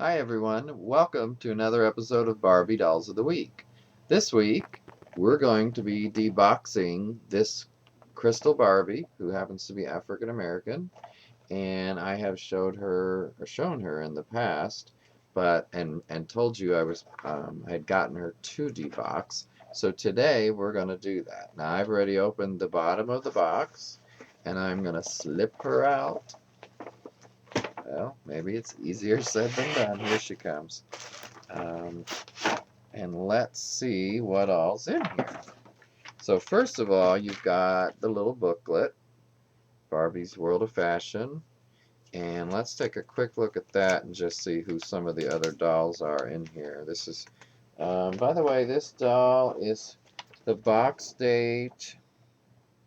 Hi everyone, welcome to another episode of Barbie Dolls of the Week. This week, we're going to be deboxing this Crystal Barbie, who happens to be African American, and I have shown her in the past, but and told you I had gotten her to debox. So today we're going to do that. Now I've already opened the bottom of the box, and I'm going to slip her out. Well, maybe it's easier said than done. Here she comes. Um, and let's see what all's in here. So first of all, you've got the little booklet, Barbie's World of Fashion. And let's take a quick look at that and just see who some of the other dolls are in here. This is, by the way, this doll is, the box date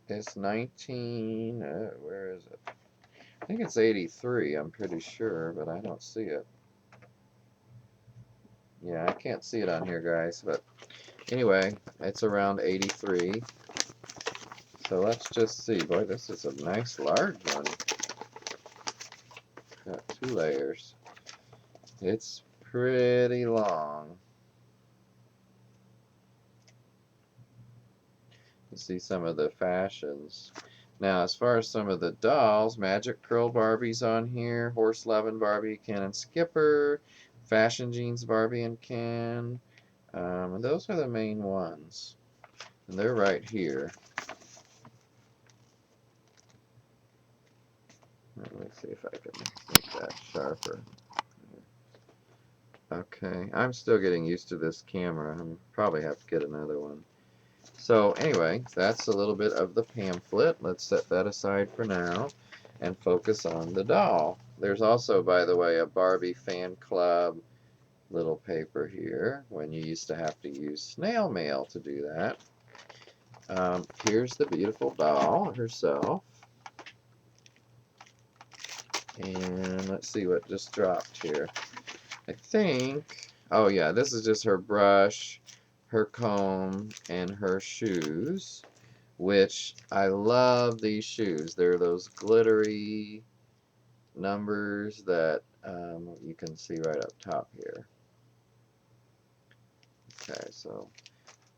is where is it? I think it's 83, I'm pretty sure, but I don't see it. Yeah, I can't see it on here, guys, but anyway, it's around 83. So let's just see. Boy, this is a nice large one. Got 2 layers. It's pretty long. You see some of the fashions. Now, as far as some of the dolls, Magic Curl Barbie's on here, Horse Lovin' Barbie, Ken and Skipper, Fashion Jeans Barbie and Ken. And those are the main ones. And they're right here. Let me see if I can make that sharper. Okay, I'm still getting used to this camera. I'm probably have to get another one. So anyway, that's a little bit of the pamphlet. Let's set that aside for now and focus on the doll. There's also, by the way, a Barbie fan club little paper here when you used to have to use snail mail to do that. Here's the beautiful doll herself. And let's see what just dropped here. I think, oh yeah, this is just her brush, her comb, and her shoes, which I love these shoes. They're those glittery numbers that you can see right up top here. Okay, so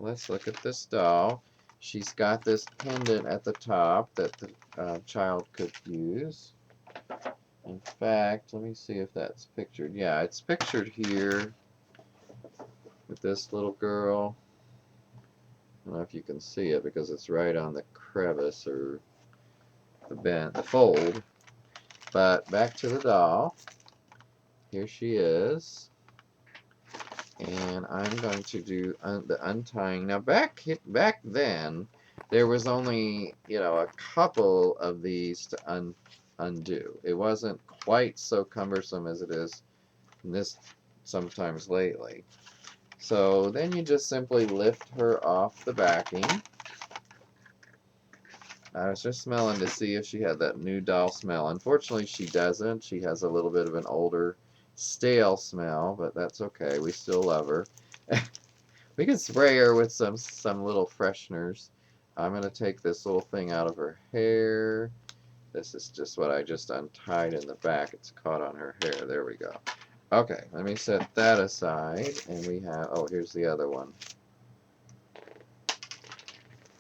let's look at this doll. She's got this pendant at the top that the child could use. In fact, let me see if that's pictured. Yeah, it's pictured here with this little girl. I don't know if you can see it because it's right on the crevice or the fold. But back to the doll. Here she is. And I'm going to do the untying. Now back then, there was only, a couple of these to undo. It wasn't quite so cumbersome as it is in this sometimes lately. So then you just simply lift her off the backing. I was just smelling to see if she had that new doll smell. Unfortunately, she doesn't. She has a little bit of an older, stale smell, but that's okay. We still love her. We can spray her with some little fresheners. I'm going to take this little thing out of her hair. This is just what I just untied in the back. It's caught on her hair. There we go. Okay, let me set that aside. And we have, oh, here's the other one.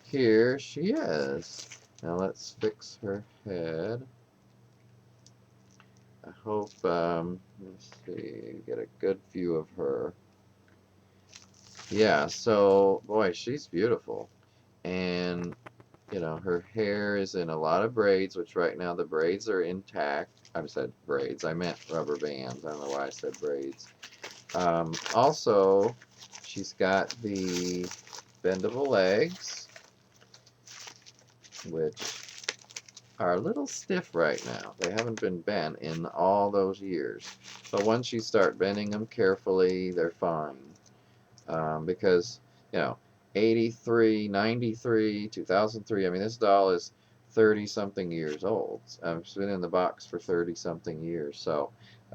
Here she is. Now let's fix her head. I hope, let's see, get a good view of her. Yeah, so, boy, she's beautiful. And, her hair is in a lot of braids, which right now the braids are intact. I said braids, I meant rubber bands. I don't know why I said braids. Also, she's got the bendable legs, which are a little stiff right now. They haven't been bent in all those years. But once you start bending them carefully, they're fine. Because, 83, 93, 2003, I mean, this doll is 30-something years old. It's been in the box for 30-something years, so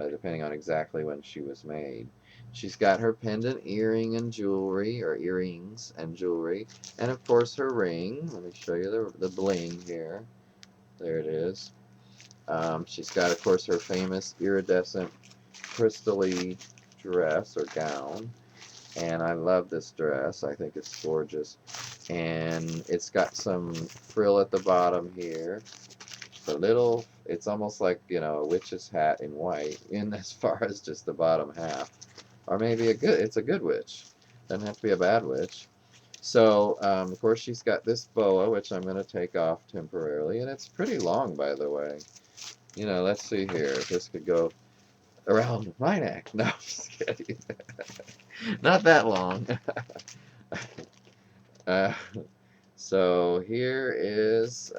depending on exactly when she was made. She's got her pendant earring and jewelry, or earrings and jewelry, and of course her ring. Let me show you the bling here. There it is. She's got, of course, her famous iridescent crystally dress or gown. And I love this dress. I think it's gorgeous. And it's got some frill at the bottom here. The little, it's almost like, you know, a witch's hat in white, in as far as just the bottom half. Or maybe it's a good witch. Doesn't have to be a bad witch. So, of course, she's got this boa, which I'm going to take off temporarily. And it's pretty long, by the way. You know, let's see here. This could go around my neck. No, I'm just kidding. Not that long. uh, so here is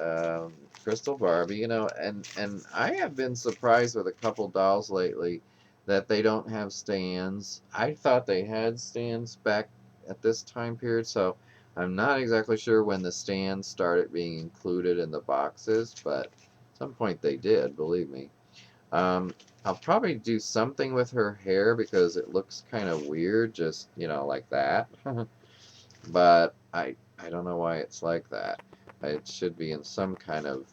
Crystal Barbie. You know, and I have been surprised with a couple dolls lately that they don't have stands. I thought they had stands back at this time period, so I'm not exactly sure when the stands started being included in the boxes, but at some point they did, believe me. Um, I'll probably do something with her hair because it looks kind of weird, just, you know, like that. But I don't know why it's like that. It should be in some kind of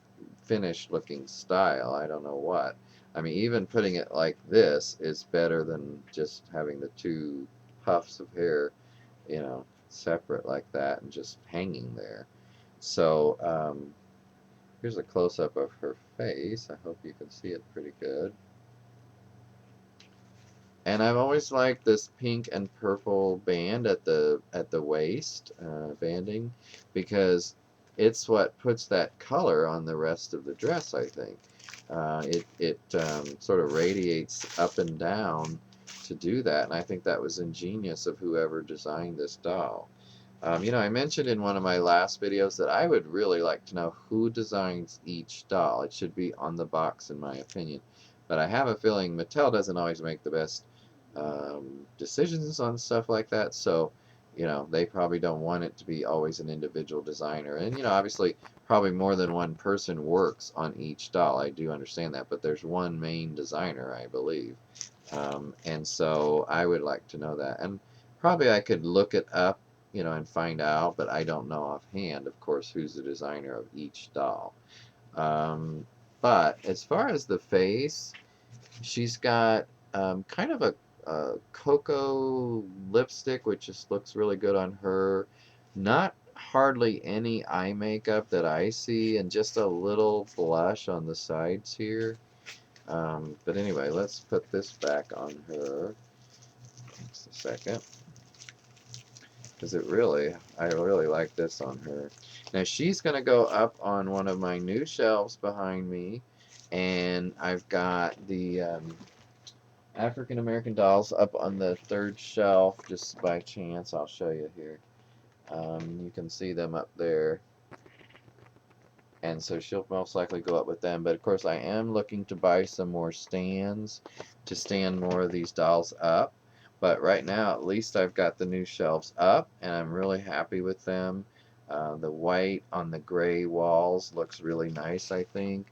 finished looking style. I don't know what. I mean, even putting it like this is better than just having the two puffs of hair, you know, separate like that and just hanging there. So, here's a close-up of her face. I hope you can see it pretty good. And I've always liked this pink and purple band at the waist, banding, because it's what puts that color on the rest of the dress, I think. It sort of radiates up and down to do that, and I think that was ingenious of whoever designed this doll. You know, I mentioned in one of my last videos that I would really like to know who designs each doll. It should be on the box, in my opinion. But I have a feeling Mattel doesn't always make the best decisions on stuff like that, so you know they probably don't want it to be always an individual designer. And you know, obviously, probably more than one person works on each doll. I do understand that, but there's one main designer, I believe, and so I would like to know that. And probably I could look it up, you know, and find out, but I don't know offhand, of course, who's the designer of each doll. Um, but as far as the face, she's got kind of a cocoa lipstick, which just looks really good on her. Not hardly any eye makeup that I see, and just a little blush on the sides here. But anyway, let's put this back on her. Just a second. Because I really like this on her. Now she's going to go up on one of my new shelves behind me, and I've got the African American dolls up on the third shelf just by chance. I'll show you here. You can see them up there. And so she'll most likely go up with them. But of course I am looking to buy some more stands to stand more of these dolls up. But right now at least I've got the new shelves up and I'm really happy with them. The white on the gray walls looks really nice, I think.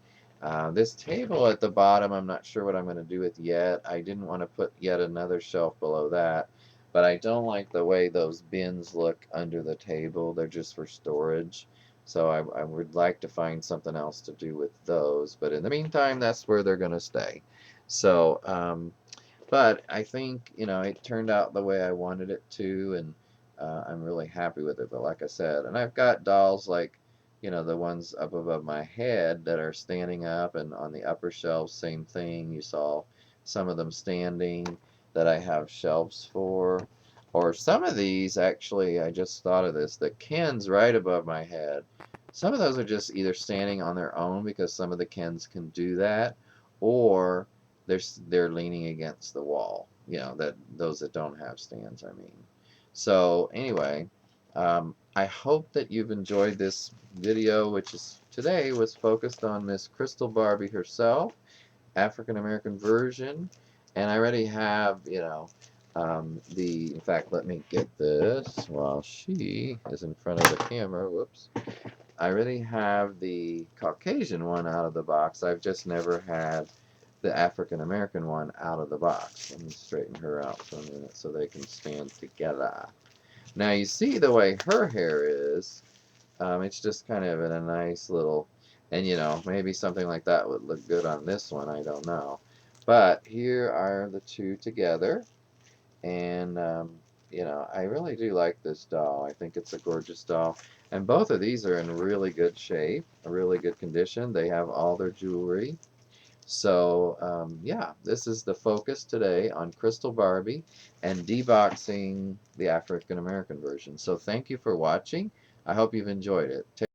This table at the bottom, I'm not sure what I'm going to do with yet. I didn't want to put yet another shelf below that. But I don't like the way those bins look under the table. They're just for storage. So I would like to find something else to do with those. But in the meantime, that's where they're going to stay. So, but I think, you know, it turned out the way I wanted it to, and I'm really happy with it. But like I said, and I've got dolls like, you know, the ones up above my head that are standing up, and on the upper shelves, same thing. You saw some of them standing that I have shelves for. Or some of these, actually, I just thought of this, the Kens right above my head. Some of those are just either standing on their own because some of the Kens can do that, or they're leaning against the wall. You know, that those that don't have stands, I mean. So anyway, I hope that you've enjoyed this video, which is today was focused on Miss Crystal Barbie herself, African American version, and I already have, you know, in fact, let me get this while she is in front of the camera. Whoops. I already have the Caucasian one out of the box. I've just never had the African American one out of the box. Let me straighten her out for a minute so they can stand together. Now you see the way her hair is. It's just kind of in a nice little, and you know, maybe something like that would look good on this one. I don't know. But here are the two together, and I really do like this doll. I think it's a gorgeous doll, and both of these are in really good shape, a really good condition. They have all their jewelry. So yeah, this is the focus today on Crystal Barbie and deboxing the African American version. So thank you for watching. I hope you've enjoyed it.